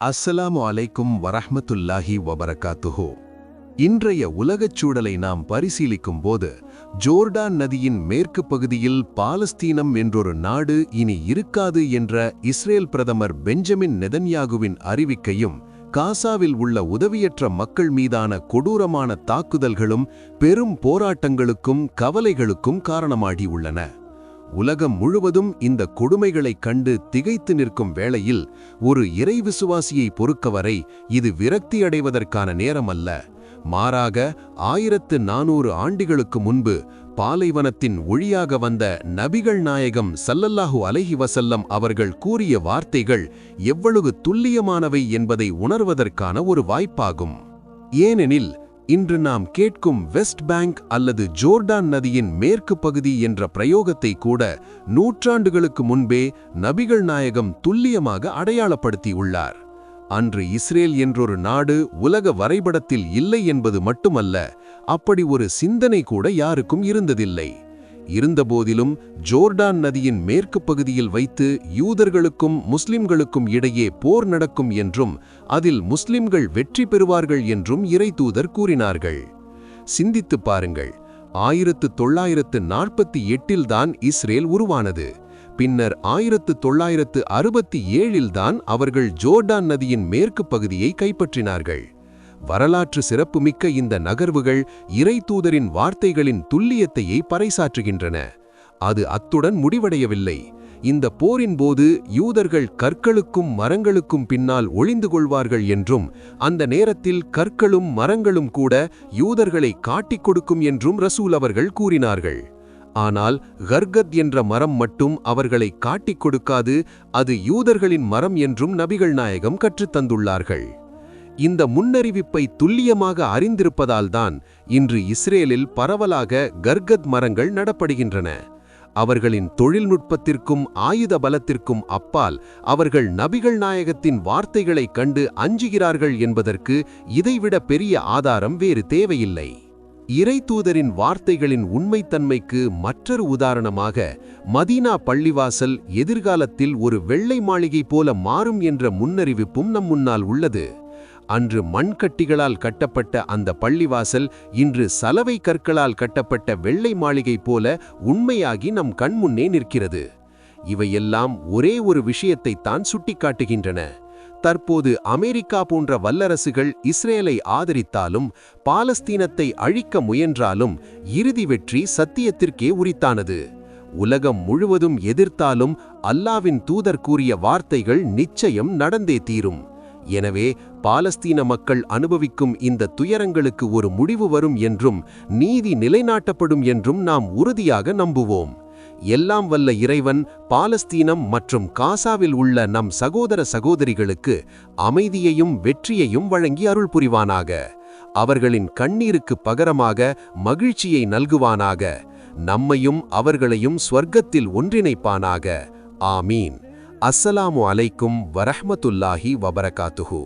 அஸ்ஸலாமு அலைக்கும் வரஹ்மத்துல்லாஹி வபரகாத்துஹு. இன்றைய உலகச் சூழலை நாம் பரிசீலிக்கும் போது ஜோர்டான் நதியின் மேற்கு பகுதியில் பாலஸ்தீனம் என்றொரு நாடு இனி இருக்காது என்ற இஸ்ரேல் பிரதமர் பெஞ்சமின் நெதன்யாகுவின் அறிவிக்கையும் காசாவில் உள்ள உதவியற்ற மக்கள் மீதான கொடூரமான தாக்குதல்களும் பெரும் போராட்டங்களுக்கும் கவலைகளுக்கும் காரணமாகியுள்ளன. உலகம் முழுவதும் இந்த கொடுமைகளைக் கண்டு திகைத்து நிற்கும் வேளையில் ஒரு இறைவிசுவாசியை பொறுக்கவரை இது விரக்தியடைவதற்கான நேரமல்ல. மாறாக 1400 ஆண்டுகளுக்கு முன்பு பாலைவனத்தின் ஒளியாக வந்த நபிகள் நாயகம் ஸல்லல்லாஹு அலைஹி வஸல்லம் அவர்கள் கூறிய வார்த்தைகள் எவ்வளவு துல்லியமானவை என்பதை உணர்வதற்கான ஒரு வாய்ப்பாகும். ஏனெனில் இன்று நாம் கேட்கும் வெஸ்ட் பேங்க் அல்லது ஜோர்டான் நதியின் மேற்கு பகுதி என்ற பிரயோகத்தை கூட நூற்றாண்டுகளுக்கு முன்பே நபிகள் நாயகம் துல்லியமாக அடையாளப்படுத்தியுள்ளார். அன்று இஸ்ரேல் என்றொரு நாடு உலக வரைபடத்தில் இல்லை என்பது மட்டுமல்ல, அப்படி ஒரு சிந்தனை கூட யாருக்கும் இருந்ததில்லை. இருந்தபோதிலும் ஜோர்டான் நதியின் மேற்கு பகுதியில் வைத்து யூதர்களுக்கும் முஸ்லிம்களுக்கும் இடையே போர் நடக்கும் என்றும் அதில் முஸ்லிம்கள் வெற்றி பெறுவார்கள் என்றும் இறைதூதர் கூறினார்கள். சிந்தித்துப் பாருங்கள், 1948 தான் இஸ்ரேல் உருவானது. பின்னர் 1967 தான் அவர்கள் ஜோர்டான் நதியின் மேற்கு பகுதியை கைப்பற்றினார்கள். வரலாற்று சிறப்புமிக்க இந்த நகர்வுகள் இறைதூதரின் வார்த்தைகளின் துல்லியத்தையே பறைசாற்றுகின்றன. அது அத்துடன் முடிவடையவில்லை. இந்த போரின் போது யூதர்கள் கற்களுக்கும் மரங்களுக்கும் பின்னால் ஒளிந்து கொள்வார்கள் என்றும் அந்த நேரத்தில் கற்களும் மரங்களும் கூட யூதர்களை காட்டிக் கொடுக்கும் என்றும் ரசூல் அவர்கள் கூறினார்கள். ஆனால் கர்கத் என்ற மரம் மட்டும் அவர்களை காட்டிக் கொடுக்காது, அது யூதர்களின் மரம் என்றும் நபிகள் நாயகம் கற்றுத்தந்துள்ளார்கள். இந்த முன்னறிவிப்பை துல்லியமாக அறிந்திருப்பதால்தான் இன்று இஸ்ரேலில் பரவலாக கர்கத் மரங்கள் நடப்படுகின்றன. அவர்களின் தொழில்நுட்பத்திற்கும் ஆயுத பலத்திற்கும் அப்பால் அவர்கள் நபிகள் நாயகத்தின் வார்த்தைகளைக் கண்டு அஞ்சுகிறார்கள் என்பதற்கு இதைவிட பெரிய ஆதாரம் வேறு தேவையில்லை. இறைதூதரின் வார்த்தைகளின் உண்மைத்தன்மைக்கு மற்றொரு உதாரணமாக மதீனா பள்ளிவாசல் எதிர்காலத்தில் ஒரு வெள்ளை மாளிகை போல மாறும் என்ற முன்னறிவிப்பும் நம் முன்னால் உள்ளது. அன்று மண்கட்டிகளால் கட்டப்பட்ட அந்த பள்ளிவாசல் இன்று சலவை கற்களால் கட்டப்பட்ட வெள்ளை மாளிகை போல உண்மையாகி நம் கண்முன்னே நிற்கிறது. இவையெல்லாம் ஒரே ஒரு விஷயத்தைத்தான் சுட்டிக்காட்டுகின்றன. தற்போது அமெரிக்கா போன்ற வல்லரசுகள் இஸ்ரேலை ஆதரித்தாலும் பாலஸ்தீனத்தை அழிக்க முயன்றாலும் இறுதி வெற்றி சத்தியத்திற்கே உரித்தானது. உலகம் முழுவதும் எதிர்த்தாலும் அல்லாவின் தூதர் கூறிய வார்த்தைகள் நிச்சயம் நடந்தே தீரும். எனவே பாலஸ்தீன மக்கள் அனுபவிக்கும் இந்த துயரங்களுக்கு ஒரு முடிவு வரும் என்றும் நீதி நிலைநாட்டப்படும் என்றும் நாம் உறுதியாக நம்புவோம். எல்லாம் வல்ல இறைவன் பாலஸ்தீனம் மற்றும் காசாவில் உள்ள நம் சகோதர சகோதரிகளுக்கு அமைதியையும் வெற்றியையும் வழங்கி அருள் புரிவானாக. அவர்களின் கண்ணீருக்கு பகரமாக மகிழ்ச்சியை நல்குவானாக. நம்மையும் அவர்களையும் ஸ்வர்க்கத்தில் ஒன்றிணைப்பானாக. ஆமீன். அஸ்ஸலாமு அலைக்கும் வரஹ்மத்துல்லாஹி வபரகாத்துஹு.